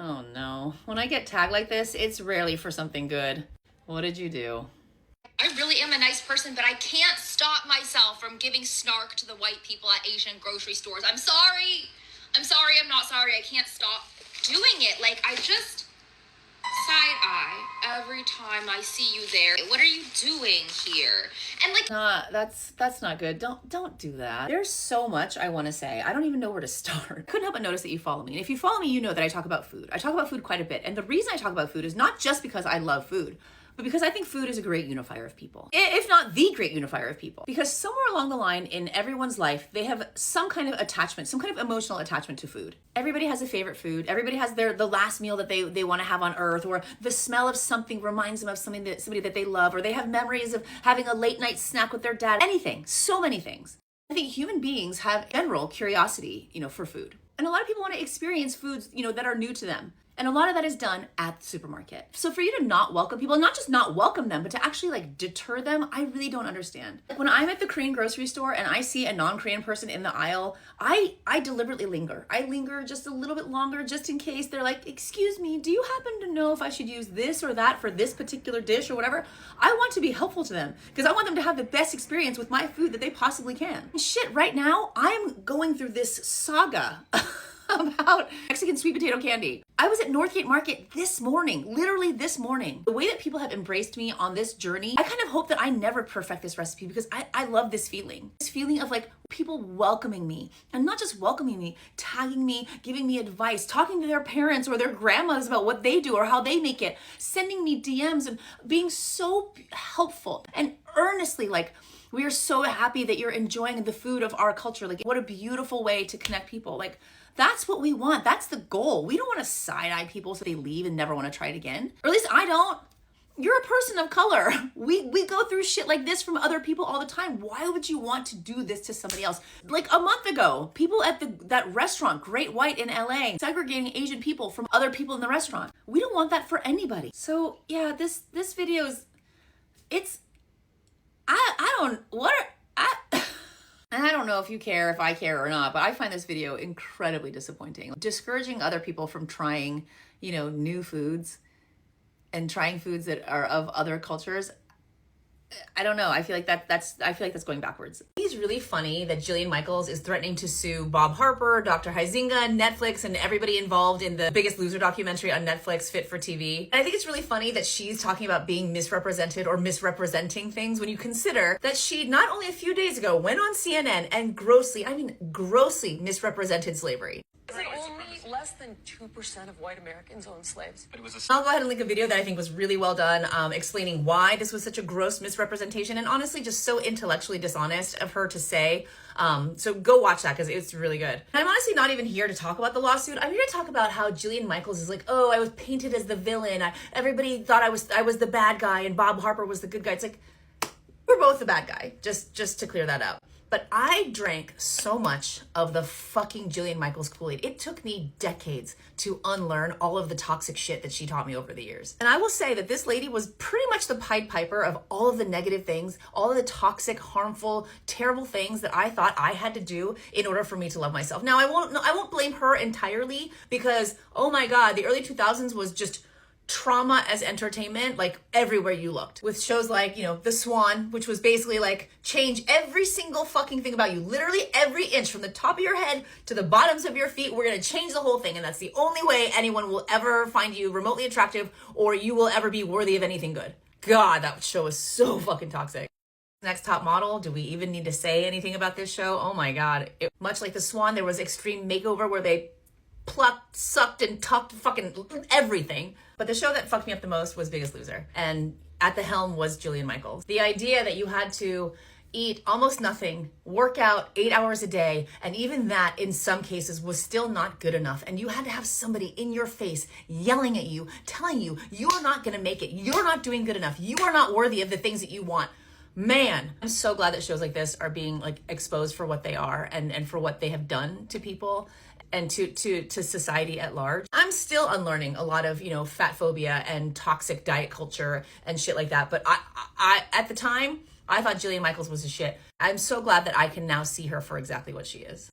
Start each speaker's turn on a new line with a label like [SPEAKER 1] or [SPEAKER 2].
[SPEAKER 1] Oh no. When I get tagged like this, it's rarely for something good. What did you do?
[SPEAKER 2] I really am a nice person, but I can't stop myself from giving snark to the white people at Asian grocery stores. I'm sorry. I'm not sorry. I can't stop doing it. Like, I just side eye every time I see you there. What are you doing here? And like,
[SPEAKER 1] That's not good. Don't do that. There's so much I want to say. I don't even know where to start. Couldn't help but notice that you follow me. And if you follow me, you know that I talk about food. I talk about food quite a bit. And the reason I talk about food is not just because I love food, but because I think food is a great unifier of people, if not the great unifier of people. Because somewhere along the line in everyone's life, they have some kind of attachment, some kind of emotional attachment to food. Everybody has a favorite food. Everybody has the last meal that they want to have on earth, or the smell of something reminds them of somebody that they love, or they have memories of having a late night snack with their dad. Anything, so many things. I think human beings have general curiosity, for food. And a lot of people want to experience foods, that are new to them. And a lot of that is done at the supermarket. So for you to not welcome people, not just not welcome them, but to actually deter them, I really don't understand. When I'm at the Korean grocery store and I see a non-Korean person in the aisle, I deliberately linger. I linger just a little bit longer just in case they're like, excuse me, do you happen to know if I should use this or that for this particular dish or whatever? I want to be helpful to them because I want them to have the best experience with my food that they possibly can. And shit, right now, I'm going through this saga about Mexican sweet potato candy. I was at Northgate Market this morning, literally this morning. The way that people have embraced me on this journey, I kind of hope that I never perfect this recipe because I love this feeling. This feeling of people welcoming me, and not just welcoming me, tagging me, giving me advice, talking to their parents or their grandmas about what they do or how they make it, sending me DMs and being so helpful and earnestly we are so happy that you're enjoying the food of our culture. What a beautiful way to connect people. That's what we want. That's the goal. We don't want to side-eye people so they leave and never want to try it again. Or at least I don't. You're a person of color. We go through shit like this from other people all the time. Why would you want to do this to somebody else? A month ago, people at that restaurant, Great White in LA, segregating Asian people from other people in the restaurant. We don't want that for anybody. So yeah, this video is, and I don't know if you care, if I care or not, but I find this video incredibly disappointing. Discouraging other people from trying, new foods and trying foods that are of other cultures. I don't know. I feel like that's going backwards. It's really funny that Jillian Michaels is threatening to sue Bob Harper, Dr. Huizinga, Netflix, and everybody involved in the Biggest Loser documentary on Netflix, Fit for TV. And I think it's really funny that she's talking about being misrepresented or misrepresenting things when you consider that she not only a few days ago went on CNN and grossly misrepresented slavery.
[SPEAKER 3] Only less than 2% of white Americans own slaves.
[SPEAKER 1] I'll go ahead and link a video that I think was really well done, explaining why this was such a gross misrepresentation and honestly just so intellectually dishonest of her to say. So go watch that because it's really good. And I'm honestly not even here to talk about the lawsuit. I'm here to talk about how Jillian Michaels is oh, I was painted as the villain. Everybody thought I was the bad guy and Bob Harper was the good guy. It's we're both the bad guy, just to clear that up. But I drank so much of the fucking Jillian Michaels Kool-Aid. It took me decades to unlearn all of the toxic shit that she taught me over the years. And I will say that this lady was pretty much the Pied Piper of all of the negative things, all of the toxic, harmful, terrible things that I thought I had to do in order for me to love myself. Now, I won't blame her entirely because, oh my God, the early 2000s was just trauma as entertainment, everywhere you looked, with shows like The Swan, which was basically change every single fucking thing about you, literally every inch from the top of your head to the bottoms of your feet. We're gonna change the whole thing, and that's the only way anyone will ever find you remotely attractive or you will ever be worthy of anything good. God, that show was so fucking toxic. Next Top Model, do we even need to say anything about this show? Oh my God. Much like The Swan, there was Extreme Makeover where they plucked, sucked, and tucked fucking everything. But the show that fucked me up the most was Biggest Loser. And at the helm was Jillian Michaels. The idea that you had to eat almost nothing, work out 8 hours a day, and even that in some cases was still not good enough. And you had to have somebody in your face yelling at you, telling you, you're not gonna make it, you're not doing good enough, you are not worthy of the things that you want. Man, I'm so glad that shows like this are being exposed for what they are and for what they have done to people and to society at large. I'm still unlearning a lot of, fat phobia and toxic diet culture and shit like that. But I at the time, I thought Jillian Michaels was a shit. I'm so glad that I can now see her for exactly what she is.